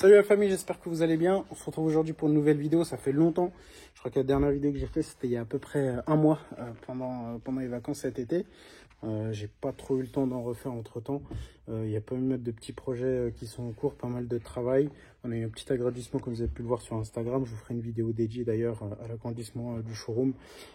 Salut la famille, j'espère que vous allez bien. On se retrouve aujourd'hui pour une nouvelle vidéo. Ça fait longtemps. Je crois que la dernière vidéo que j'ai faite, c'était il y a à peu près un mois, pendant les vacances cet été. J'ai pas trop eu le temps d'en refaire entre temps. Il y a pas mal de petits projets qui sont en cours, pas mal de travail. On a eu un petit agrandissement comme vous avez pu le voir sur Instagram. Je vous ferai une vidéo dédiée d'ailleurs à l'agrandissement du showroom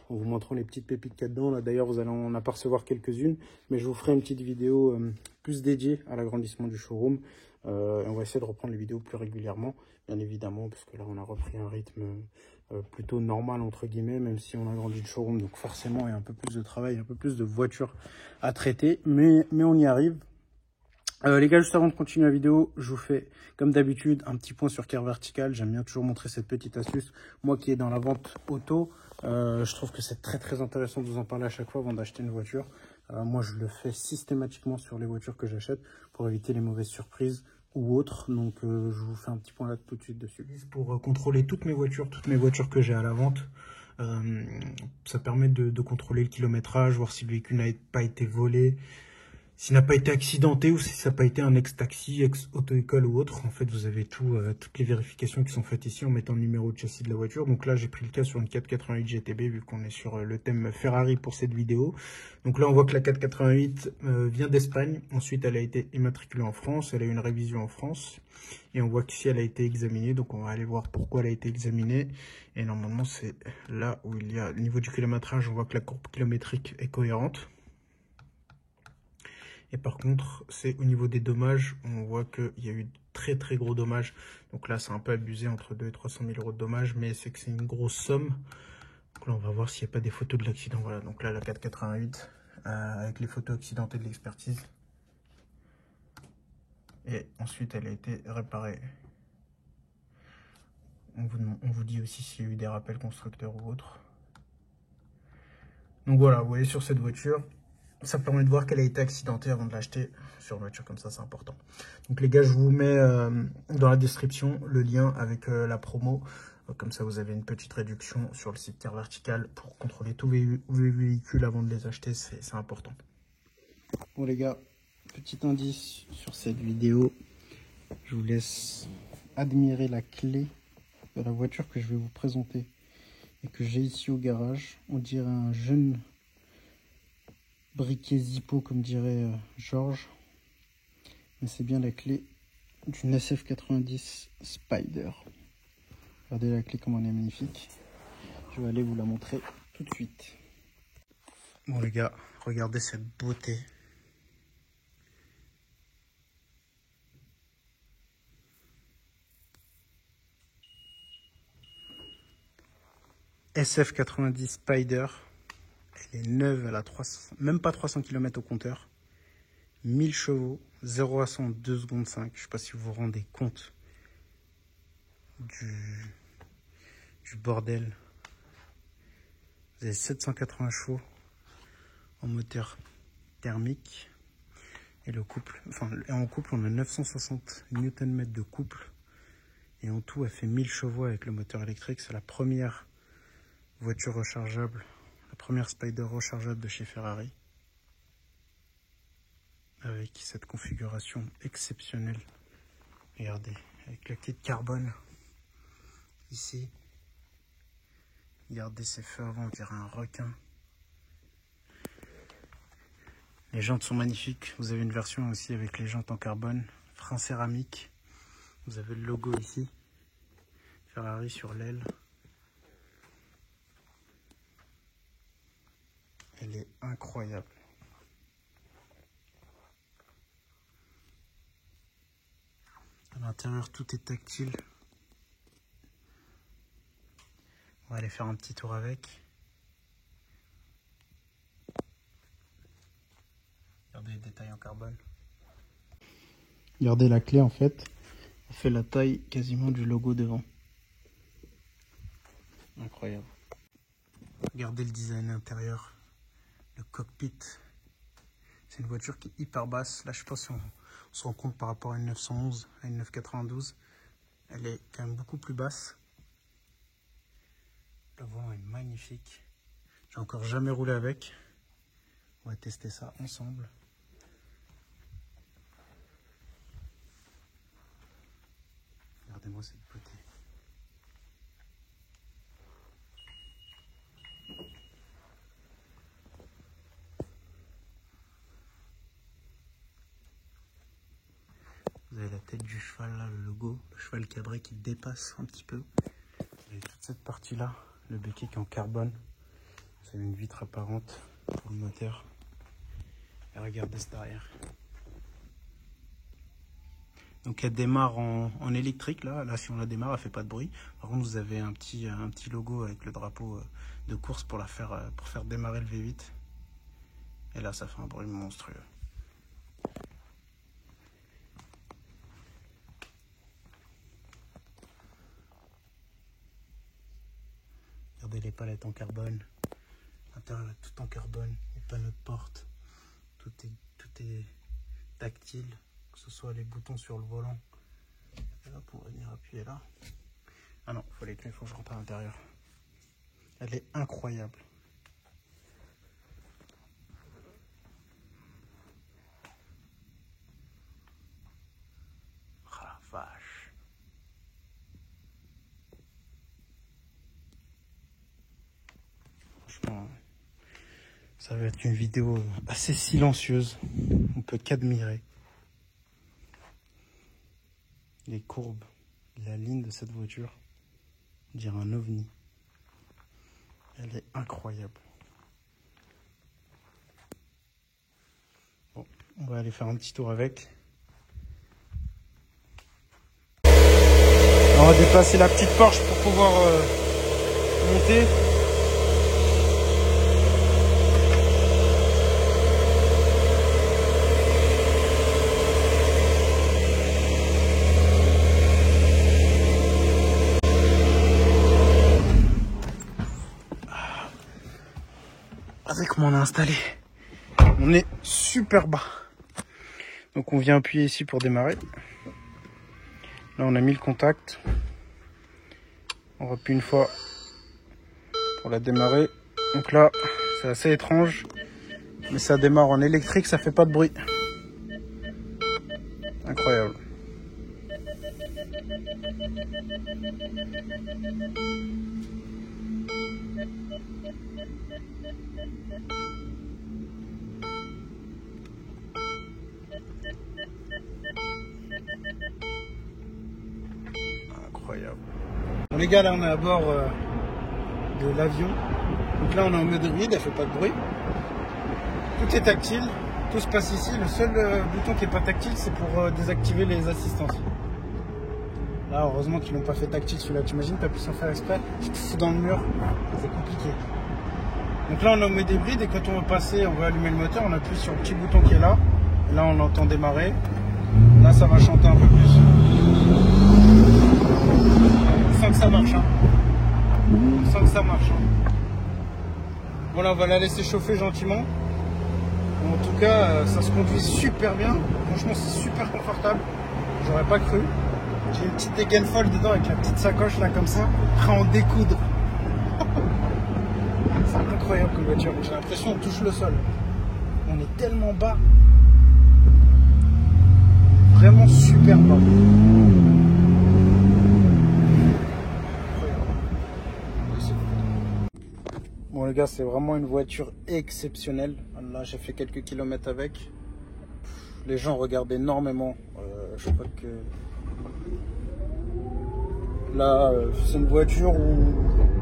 en vous montrant les petites pépites qu'il y a dedans. Là d'ailleurs vous allez en apercevoir quelques-unes, mais je vous ferai une petite vidéo plus dédiée à l'agrandissement du showroom. On va essayer de reprendre les vidéos plus régulièrement, bien évidemment, parce que là on a repris un rythme plutôt normal entre guillemets, même si on a grandi le showroom, donc forcément il y a un peu plus de travail, un peu plus de voitures à traiter, mais on y arrive. Les gars, juste avant de continuer la vidéo, je vous fais comme d'habitude un petit point sur Car Vertical. J'aime bien toujours montrer cette petite astuce. Moi qui est dans la vente auto, je trouve que c'est très intéressant de vous en parler à chaque fois avant d'acheter une voiture. Moi je le fais systématiquement sur les voitures que j'achète pour éviter les mauvaises surprises ou autres. Donc je vous fais un petit point là tout de suite dessus. Pour contrôler toutes mes voitures que j'ai à la vente. Ça permet de contrôler le kilométrage, voir si le véhicule n'a pas été volé, s'il n'a pas été accidenté ou si ça n'a pas été un ex-taxi, ex-auto-école ou autre. En fait, vous avez toutes les vérifications qui sont faites ici en mettant le numéro de châssis de la voiture. Donc là, j'ai pris le cas sur une 488 GTB vu qu'on est sur le thème Ferrari pour cette vidéo. Donc là, on voit que la 488 vient d'Espagne. Ensuite, elle a été immatriculée en France. Elle a eu une révision en France. Et on voit qu'ici, elle a été examinée. Donc on va aller voir pourquoi elle a été examinée. Et normalement, c'est là où il y a, au niveau du kilométrage, on voit que la courbe kilométrique est cohérente. Et par contre, c'est au niveau des dommages, on voit qu'il y a eu très gros dommages. Donc là, c'est un peu abusé, entre 200 et 300 000 euros de dommages, mais c'est que c'est une grosse somme. Donc là, on va voir s'il n'y a pas des photos de l'accident. Voilà, donc là, la 488, avec les photos accidentées de l'expertise. Et ensuite, elle a été réparée. On vous dit aussi s'il y a eu des rappels constructeurs ou autres. Donc voilà, vous voyez sur cette voiture, ça permet de voir qu'elle a été accidentée avant de l'acheter. Sur une voiture comme ça, c'est important. Donc les gars, je vous mets dans la description le lien avec la promo. Comme ça, vous avez une petite réduction sur le site Car Vertical pour contrôler tous les véhicules avant de les acheter. C'est important. Bon les gars, petit indice sur cette vidéo. Je vous laisse admirer la clé de la voiture que je vais vous présenter et que j'ai ici au garage. On dirait un jeune briquet Zippo, comme dirait Georges. Mais c'est bien la clé d'une SF90 Spider. Regardez la clé comme elle est magnifique. Je vais aller vous la montrer tout de suite. Bon les gars, regardez cette beauté. SF90 Spider. Elle est neuve, elle a 300, même pas 300 km au compteur. 1000 chevaux, 0 à 100 en 2 secondes 5. Je sais pas si vous vous rendez compte du bordel. Vous avez 780 chevaux en moteur thermique. Et le couple, en couple, on a 960 Nm de couple. Et en tout, elle fait 1000 chevaux avec le moteur électrique. C'est la première voiture rechargeable, la première Spider rechargeable de chez Ferrari. Avec cette configuration exceptionnelle. Regardez, avec la petite carbone ici. Regardez ces feux avant, on dirait un requin. Les jantes sont magnifiques. Vous avez une version aussi avec les jantes en carbone, frein céramique. Vous avez le logo ici, Ferrari sur l'aile. Elle est incroyable. À l'intérieur, tout est tactile. On va aller faire un petit tour avec. Regardez les détails en carbone. Regardez la clé en fait. Elle fait la taille quasiment du logo devant. Incroyable. Regardez le design intérieur. Le cockpit. C'est une voiture qui est hyper basse. Là, je sais pas si on se rend compte par rapport à une 911, à une 992. Elle est quand même beaucoup plus basse. Le volant est magnifique. J'ai encore jamais roulé avec. On va tester ça ensemble. Regardez-moi cette beauté. Vous avez la tête du cheval là, le logo, le cheval cabré qui dépasse un petit peu. Et toute cette partie là, le béquet qui est en carbone. Vous avez une vitre apparente pour le moteur. Et regardez ce derrière. Donc elle démarre en électrique là. Là si on la démarre, elle fait pas de bruit. Par contre vous avez un petit logo avec le drapeau de course pour faire démarrer le V8. Et là ça fait un bruit monstrueux. Regardez les palettes en carbone. L'intérieur est tout en carbone. Les panneaux de porte. Tout est tactile. Que ce soit les boutons sur le volant. Et là pour venir appuyer là. Ah non, il faut les clés, il faut que je rentre à l'intérieur. Elle est incroyable. Ah la vache. Franchement, ça va être une vidéo assez silencieuse. On peut qu'admirer les courbes, la ligne de cette voiture. On dirait un ovni. Elle est incroyable. Bon, on va aller faire un petit tour avec. On va déplacer la petite Porsche pour pouvoir monter. Regardez comment on a installé. On est super bas. Donc on vient appuyer ici pour démarrer. Là on a mis le contact. On rappuie une fois pour la démarrer. Donc là c'est assez étrange. Mais ça démarre en électrique, ça fait pas de bruit. Incroyable. Incroyable. Bon les gars, là on est à bord de l'avion. Donc là on est en mode hybride, elle fait pas de bruit. Tout est tactile, tout se passe ici. Le seul bouton qui est pas tactile, c'est pour désactiver les assistances. Là heureusement qu'ils l'ont pas fait tactile celui-là. T'imagines, t'appuies sans faire exprès, tu te fous dans le mur, c'est compliqué. Donc là on est en mode hybride et quand on veut passer, on veut allumer le moteur, on appuie sur le petit bouton qui est là. Et là on entend démarrer. Là ça va chanter un peu plus. On sent que ça marche. Hein. On sent que ça marche. Hein. Bon là on va la laisser chauffer gentiment. En tout cas ça se conduit super bien. Franchement c'est super confortable. J'aurais pas cru. J'ai une petite dégaine folle dedans avec la petite sacoche là comme ça. Prêt à en découdre. C'est incroyable comme voiture. J'ai l'impression qu'on touche le sol. On est tellement bas. Vraiment super bas. Bon les gars, c'est vraiment une voiture exceptionnelle. Là j'ai fait quelques kilomètres avec. Les gens regardent énormément. Je crois que là c'est une voiture où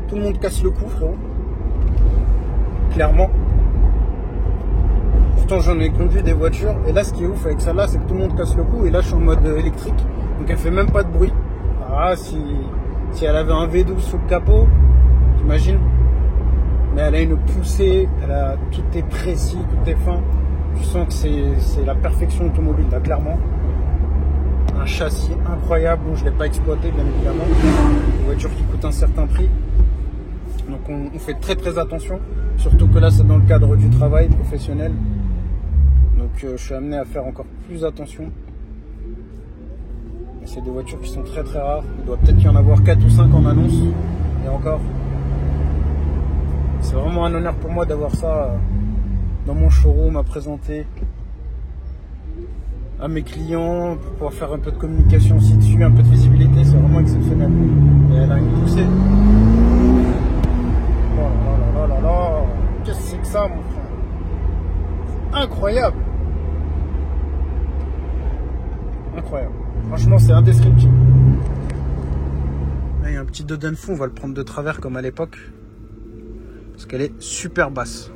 tout le monde casse le cou, frérot. Clairement. Pourtant j'en ai conduit des voitures. Et là ce qui est ouf avec celle-là, c'est que tout le monde casse le cou. Et là je suis en mode électrique. Donc elle fait même pas de bruit. Alors là, si elle avait un V12 sous le capot, t'imagines? Mais elle a une poussée, tout est précis, tout est fin. Tu sens que c'est la perfection automobile là, clairement. Un châssis incroyable, bon je ne l'ai pas exploité bien évidemment. Une voiture qui coûte un certain prix. Donc on fait très attention. Surtout que là c'est dans le cadre du travail professionnel. Donc je suis amené à faire encore plus attention. C'est des voitures qui sont très rares. Il doit peut-être y en avoir 4 ou 5 en annonce. Et encore. C'est vraiment un honneur pour moi d'avoir ça dans mon showroom à présenter. à mes clients pour pouvoir faire un peu de communication aussi dessus, un peu de visibilité. C'est vraiment exceptionnel. Et elle a une poussée. Oh là là là là là. Qu'est-ce que c'est que ça, mon frère? Incroyable. Incroyable. Franchement, c'est indescriptible. Là, il y a un petit dos d'un fond. On va le prendre de travers comme à l'époque. Parce qu'elle est super basse.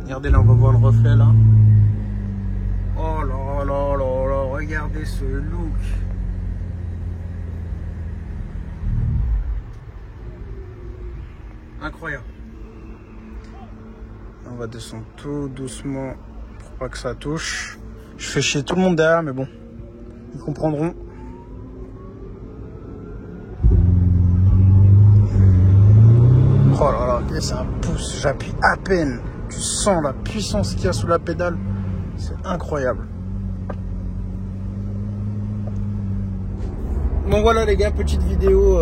Regardez, là, on va voir le reflet, là. Oh là là là là. Regardez ce look. Incroyable. On va descendre tout doucement pour pas que ça touche. Je fais chier tout le monde derrière, mais bon, ils comprendront. Oh là là, c'est un pouce, j'appuie à peine. Tu sens la puissance qu'il y a sous la pédale. C'est incroyable. Bon voilà les gars, petite vidéo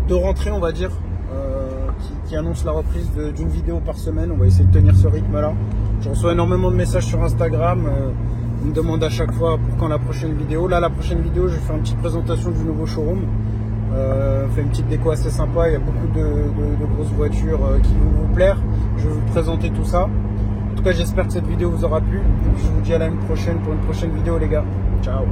de rentrée on va dire. Qui annonce la reprise d'une vidéo par semaine. On va essayer de tenir ce rythme là. Je reçois énormément de messages sur Instagram. Ils me demandent à chaque fois pour quand la prochaine vidéo. Là la prochaine vidéo je vais faire une petite présentation du nouveau showroom. On fait une petite déco assez sympa. Il y a beaucoup de grosses voitures qui vont vous plaire. Je vais vous présenter tout ça. En tout cas j'espère que cette vidéo vous aura plu. Et puis, je vous dis à l'année prochaine pour une prochaine vidéo les gars. Ciao.